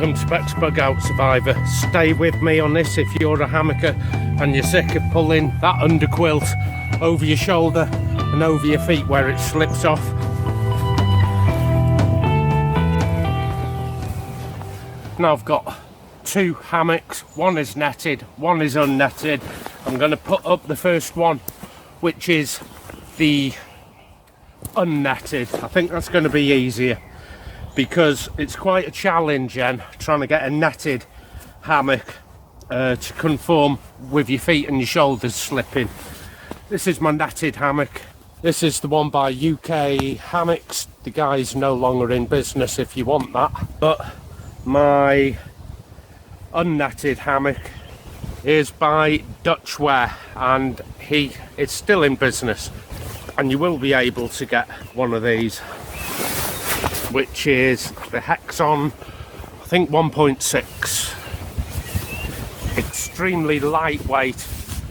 Welcome to Bexbugout Survivor. Stay with me on this if you're a hammocker and you're sick of pulling that underquilt over your shoulder and over your feet where it slips off. Now I've got two hammocks, one is netted, one is unnetted. I'm going to put up the first one, which is the unnetted. I think that's going to be easier because it's quite a challenge trying to get a netted hammock to conform with your feet and your shoulders slipping. This is my netted hammock. This is the one by UK Hammocks. The guy's no longer in business if you want that. But my unnetted hammock is by Dutchware and he is still in business, and you will be able to get one of these, which is the Hexon, I think 1.6. Extremely lightweight,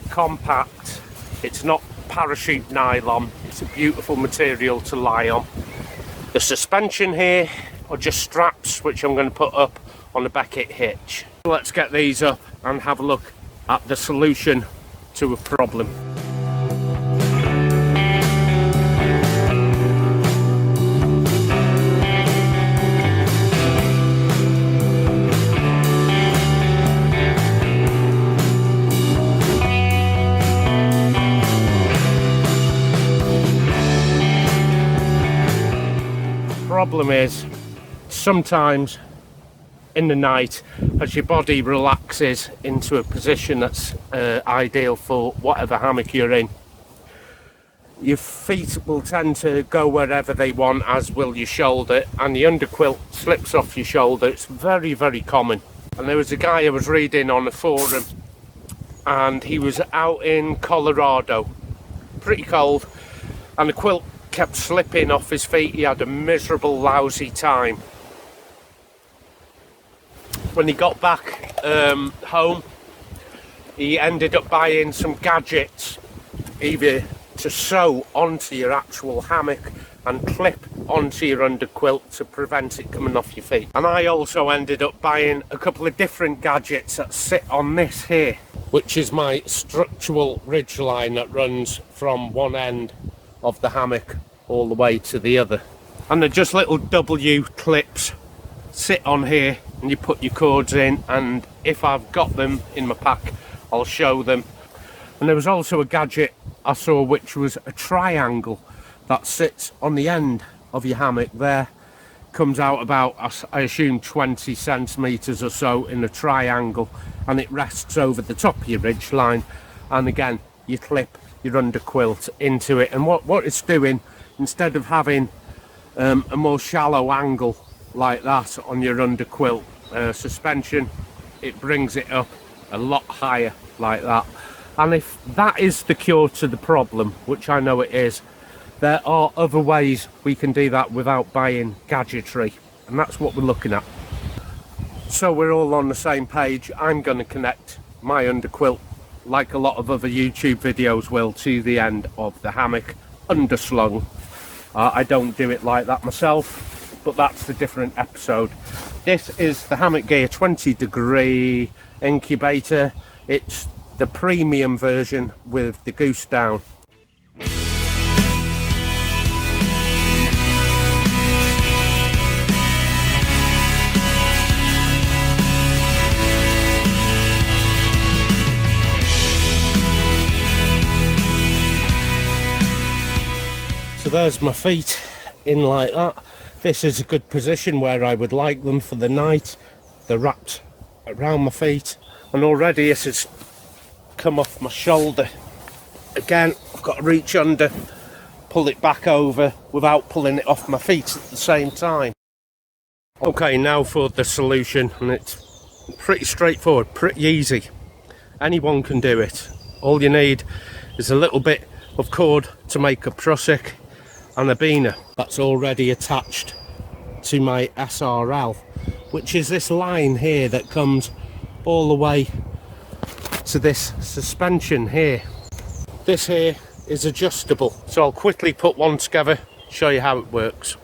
compact. It's not parachute nylon. It's a beautiful material to lie on. The suspension here are just straps, which I'm going to put up on a Beckett hitch. Let's get these up and have a look at the solution to a problem. Problem is, sometimes in the night, as your body relaxes into a position that's ideal for whatever hammock you're in, your feet will tend to go wherever they want, as will your shoulder, and the underquilt slips off your shoulder. It's very, very common. And there was a guy I was reading on a forum, and he was out in Colorado, pretty cold, and the quilt kept slipping off his feet. He had a miserable, lousy time. When he got back home, he ended up buying some gadgets, either to sew onto your actual hammock and clip onto your underquilt to prevent it coming off your feet. And I also ended up buying a couple of different gadgets that sit on this here, which is my structural ridge line that runs from one end of the hammock all the way to the other. And they're just little W clips, sit on here, and you put your cords in, and if I've got them in my pack I'll show them. And there was also a gadget I saw which was a triangle that sits on the end of your hammock there, comes out about, I assume, 20 centimeters or so in a triangle, and it rests over the top of your ridge line, and again you clip your underquilt into it. And what it's doing, instead of having a more shallow angle like that on your underquilt suspension, it brings it up a lot higher like that. And if that is the cure to the problem, which I know it is, there are other ways we can do that without buying gadgetry, and that's what we're looking at. So we're all on the same page. I'm going to connect my underquilt, like a lot of other YouTube videos will, to the end of the hammock, underslung. I don't do it like that myself, but that's a different episode. This is the Hammock Gear 20-degree incubator. It's the premium version with the goose down. So there's my feet in like that. This is a good position where I would like them for the night. They're wrapped around my feet, and already this has come off my shoulder. Again, I've got to reach under, pull it back over without pulling it off my feet at the same time. Okay, now for the solution, and it's pretty straightforward, pretty easy. Anyone can do it. All you need is a little bit of cord to make a Prusik and a beaner that's already attached to my SRL, which is this line here that comes all the way to this suspension here. This here is adjustable, so I'll quickly put one together, show you how it works.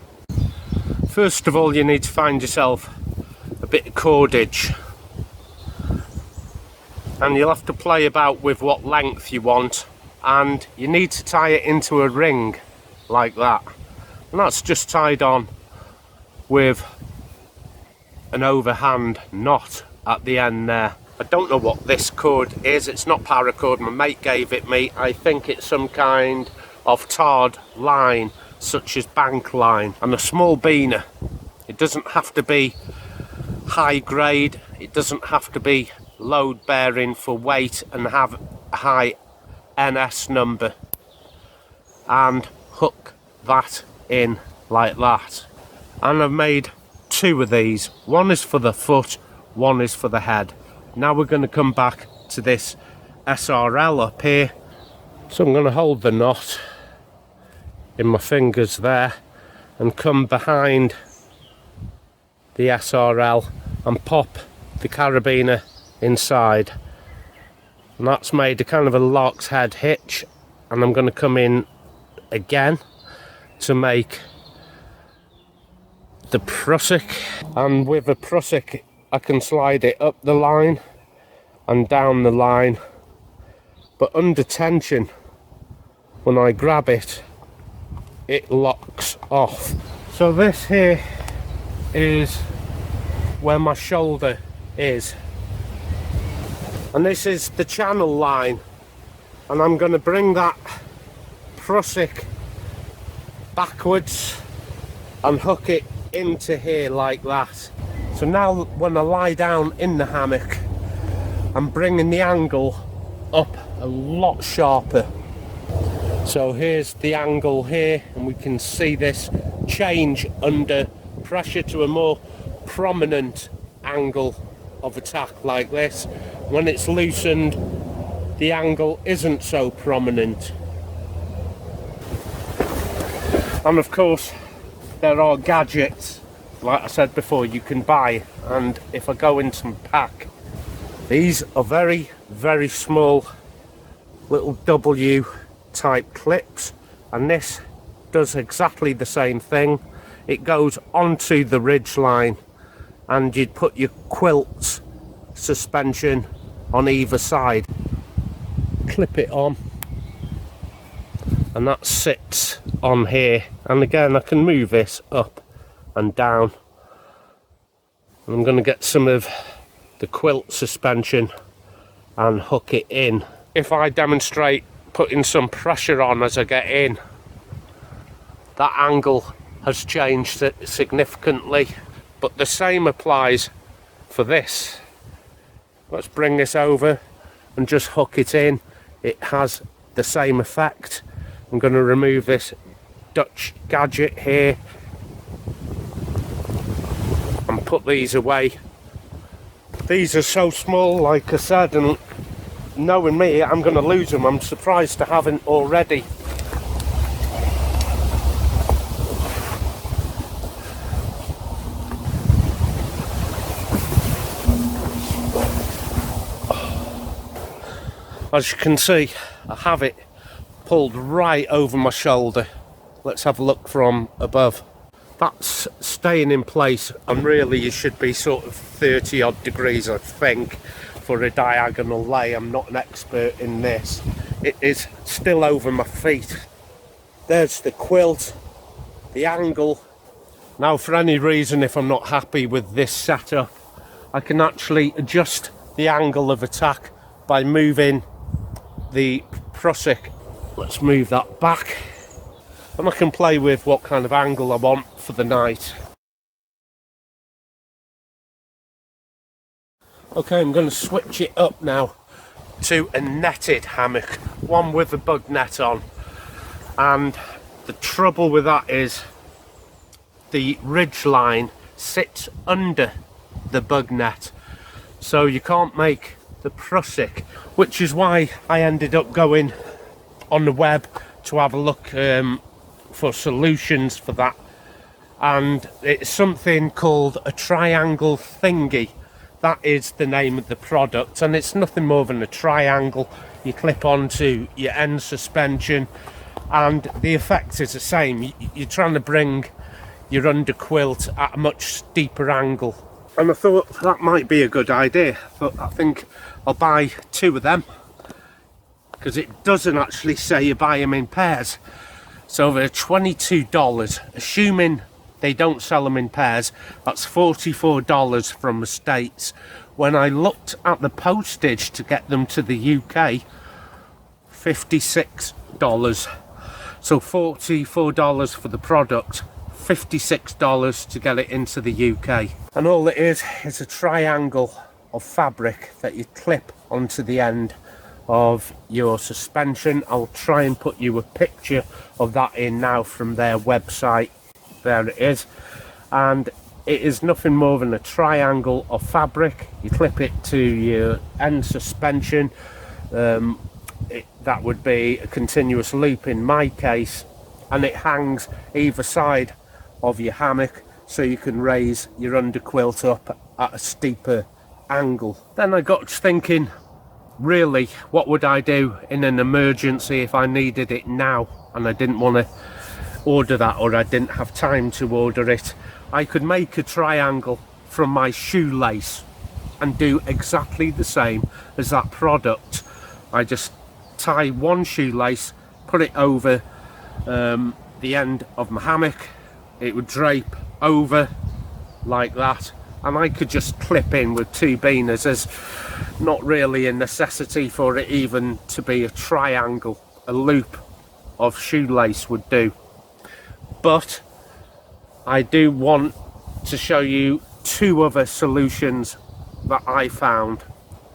First of all, you need to find yourself a bit of cordage, and you'll have to play about with what length you want, and you need to tie it into a ring like that, and that's just tied on with an overhand knot at the end there. I don't know what this cord is, it's not paracord, my mate gave it me. I think it's some kind of tarred line, such as bank line, and a small beaner. It doesn't have to be high grade, it doesn't have to be load bearing for weight and have a high NS number, and hook that in like that. And I've made two of these, one is for the foot, one is for the head. Now we're going to come back to this SRL up here, so I'm going to hold the knot in my fingers there and come behind the SRL and pop the carabiner inside, and that's made a kind of a lark's head hitch, and I'm going to come in again to make the Prusik, and with a Prusik I can slide it up the line and down the line, but under tension when I grab it, it locks off. So this here is where my shoulder is, and this is the channel line, and I'm going to bring that Prusik backwards and hook it into here like that. So now when I lie down in the hammock, I'm bringing the angle up a lot sharper. So here's the angle here, and we can see this change under pressure to a more prominent angle of attack like this. When it's loosened, the angle isn't so prominent. And of course there are gadgets, like I said before, you can buy, and if I go into my pack, these are very, very small little W type clips, and this does exactly the same thing. It goes onto the ridge line, and you'd put your quilt suspension on either side, clip it on, and that sits on here. And again, I can move this up and down, and I'm going to get some of the quilt suspension and hook it in. If I demonstrate putting some pressure on as I get in, that angle has changed significantly, but the same applies for this. Let's bring this over and just hook it in. It has the same effect. I'm going to remove this Dutch gadget here and put these away. These are so small, like I said, and knowing me, I'm going to lose them. I'm surprised I haven't already. As you can see, I have it pulled right over my shoulder. Let's have a look from above. That's staying in place, and really you should be sort of 30 odd degrees, I think, for a diagonal lay. I'm not an expert in this. It is still over my feet. There's the quilt, the angle. Now, for any reason, if I'm not happy with this setup, I can actually adjust the angle of attack by moving the Prusik. Let's move that back, and I can play with what kind of angle I want for the night. Okay, I'm going to switch it up now to a netted hammock, one with a bug net on, and the trouble with that is the ridge line sits under the bug net, so you can't make the Prusik, which is why I ended up going on the web to have a look for solutions for that, and it's something called a triangle thingy. That is the name of the product, and it's nothing more than a triangle you clip onto your end suspension, and the effect is the same. You're trying to bring your underquilt at a much steeper angle. and I thought that might be a good idea, but I think I'll buy 2 of them, because it doesn't actually say you buy them in pairs. So they're $22, assuming they don't sell them in pairs. That's $44 from the States. When I looked at the postage to get them to the UK, $56. So $44 for the product, $56 to get it into the UK. And all it is a triangle of fabric that you clip onto the end of your suspension. I'll try and put you a picture of that in now from their website. There it is. And it is nothing more than a triangle of fabric. You clip it to your end suspension. That would be a continuous loop in my case, and it hangs either side of your hammock, so you can raise your underquilt up at a steeper angle. Then I got thinking, really, what would I do in an emergency if I needed it now and I didn't want to order that, or I didn't have time to order it? I could make a triangle from my shoelace and do exactly the same as that product. I just tie one shoelace, put it over the end of my hammock, it would drape over like that, and I could just clip in with 2 beaners. There's not really a necessity for it even to be a triangle. A loop of shoelace would do. But I do want to show you 2 other solutions that I found.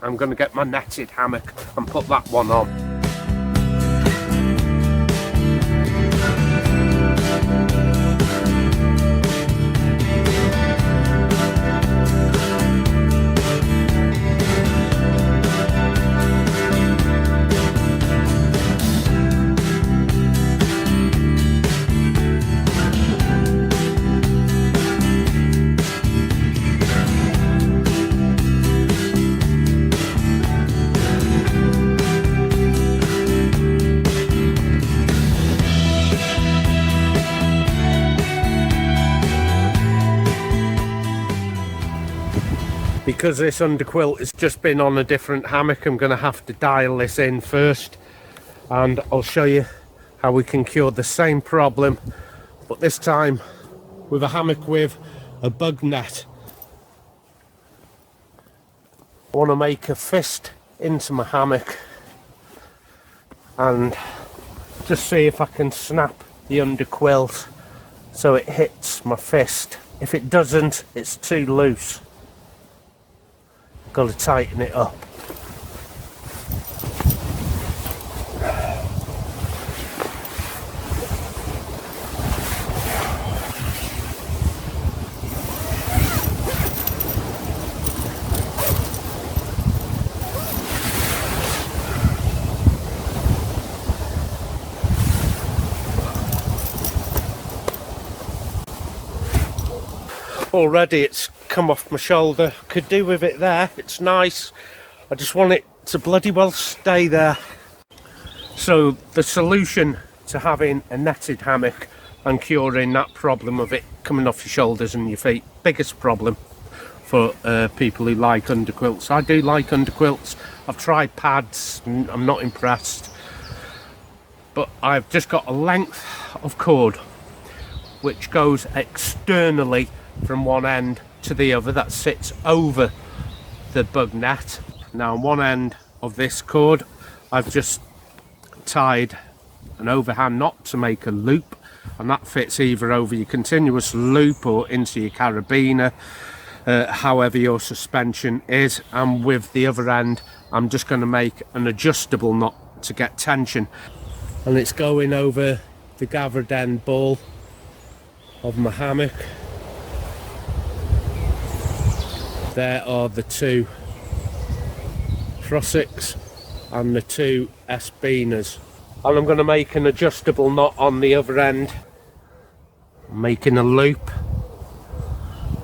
I'm going to get my netted hammock and put that one on. Because this underquilt has just been on a different hammock, I'm going to have to dial this in first, and I'll show you how we can cure the same problem, but this time with a hammock with a bug net. I want to make a fist into my hammock and just see if I can snap the underquilt so it hits my fist. If it doesn't, it's too loose. Got to tighten it up. Already it's come off my shoulder. Could do with it there, it's nice. I just want it to bloody well stay there. So the solution to having a netted hammock and curing that problem of it coming off your shoulders and your feet, biggest problem for people who like underquilts. I do like underquilts. I've tried pads and I'm not impressed, but I've just got a length of cord which goes externally from one end to the other, that sits over the bug net. Now on one end of this cord I've just tied an overhand knot to make a loop, and that fits either over your continuous loop or into your carabiner, however your suspension is. And with the other end I'm just going to make an adjustable knot to get tension, and it's going over the gathered end ball of my hammock. There are the 2 Prusiks and the 2 S-beaners, and I'm going to make an adjustable knot on the other end. I'm making a loop,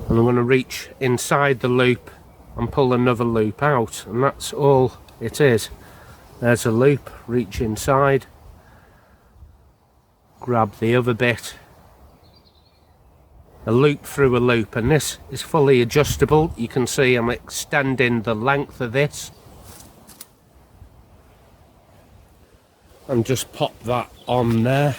and I'm going to reach inside the loop and pull another loop out, and that's all it is. There's a loop, reach inside, grab the other bit, a loop through a loop, and this is fully adjustable. You can see I'm extending the length of this, and just pop that on there.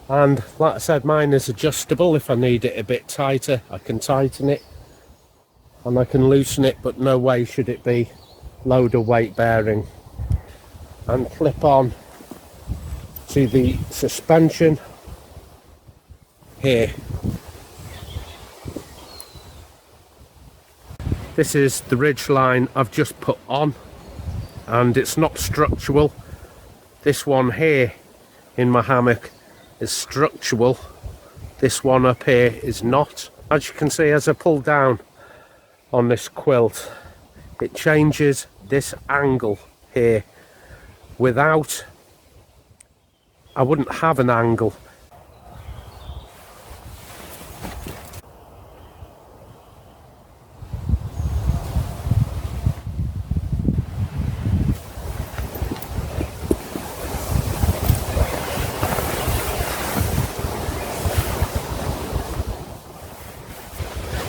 And like I said, mine is adjustable. If I need it a bit tighter, I can tighten it and I can loosen it, but no way should it be load of weight bearing. And clip on to the suspension here. This is the ridge line I've just put on, and it's not structural. This one here in my hammock is structural. This one up here is not. As you can see, as I pull down on this quilt, it changes this angle here. Without, I wouldn't have an angle.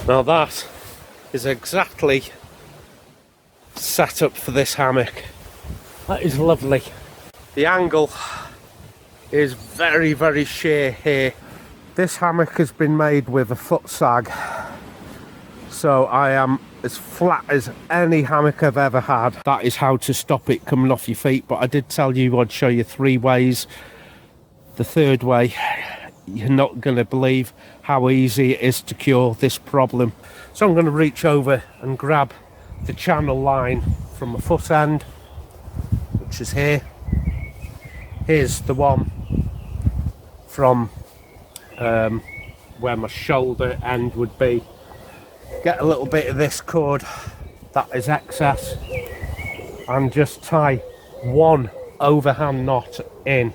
Now that is exactly set up for this hammock. That is lovely. The angle is very, very sheer here. This hammock has been made with a foot sag, so I am as flat as any hammock I've ever had. That is how to stop it coming off your feet, but I did tell you I'd show you 3 ways. The third way, you're not going to believe how easy it is to cure this problem. So I'm going to reach over and grab the channel line from my foot end, which is here. Here's the one from where my shoulder end would be. Get a little bit of this cord that is excess and just tie one overhand knot in.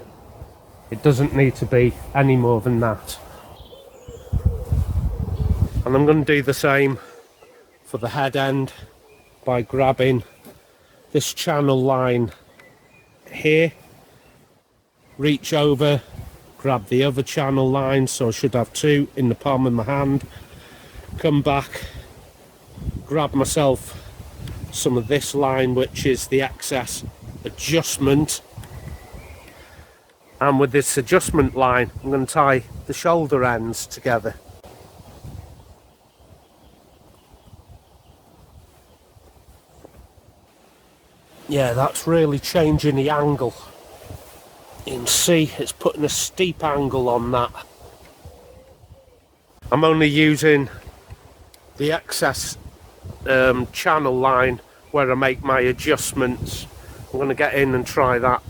It doesn't need to be any more than that. And I'm going to do the same for the head end by grabbing this channel line here, reach over, grab the other channel line, so I should have 2 in the palm of my hand, come back, grab myself some of this line, which is the excess adjustment, and with this adjustment line I'm going to tie the shoulder ends together. Yeah, that's really changing the angle. You can see it's putting a steep angle on that. I'm only using the excess channel line where I make my adjustments. I'm going to get in and try that.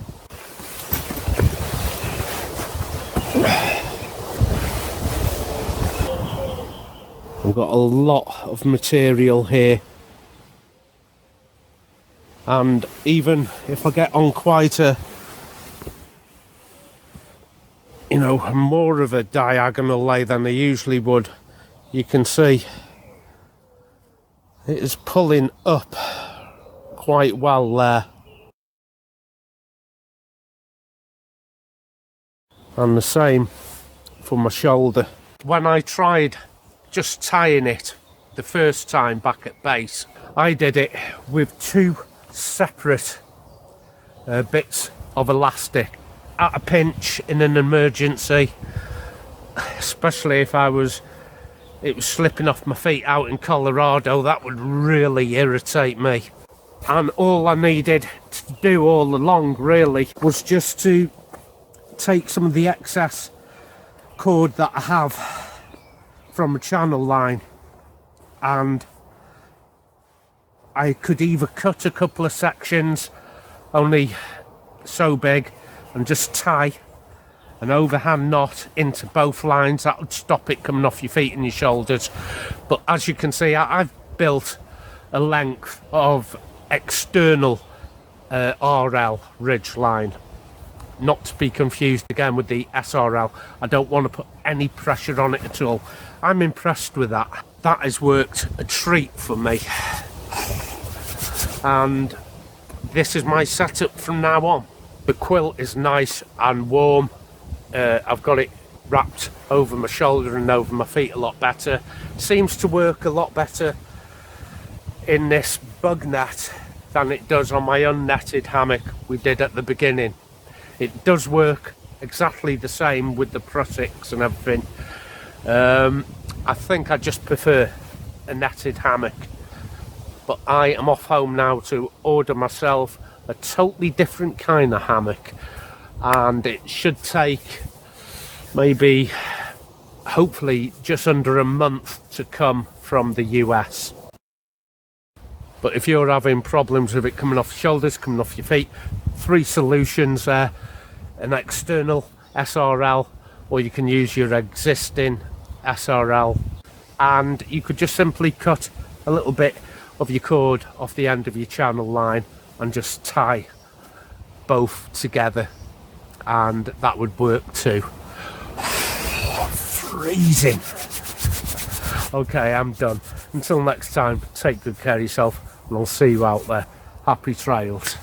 I've got a lot of material here, and even if I get on quite a, you know, more of a diagonal lay than I usually would, you can see it is pulling up quite well there. And the same for my shoulder. When I tried just tying it the first time back at base, I did it with 2 separate bits of elastic. At a pinch, in an emergency, especially if it was slipping off my feet out in Colorado, that would really irritate me. And all I needed to do all along really was just to take some of the excess cord that I have from a channel line, and I could either cut a couple of sections only so big and just tie an overhand knot into both lines. That would stop it coming off your feet and your shoulders. But as you can see, I've built a length of external RL ridge line, not to be confused again with the SRL. I don't want to put any pressure on it at all. I'm impressed with that. That has worked a treat for me, and this is my setup from now on. The quilt is nice and warm. I've got it wrapped over my shoulder and over my feet a lot better. Seems to work a lot better in this bug net than it does on my unnetted hammock we did at the beginning. It does work exactly the same with the Prusiks and everything. I think I just prefer a netted hammock, but I am off home now to order myself a totally different kind of hammock, and it should take maybe, hopefully, just under a month to come from the US. But if you're having problems with it coming off your shoulders, coming off your feet, 3 solutions there: an external SRL, or you can use your existing SRL, and you could just simply cut a little bit of your cord off the end of your channel line and just tie both together, and that would work too. Freezing. Okay, I'm done. Until next time, take good care of yourself, and I'll see you out there. Happy trails.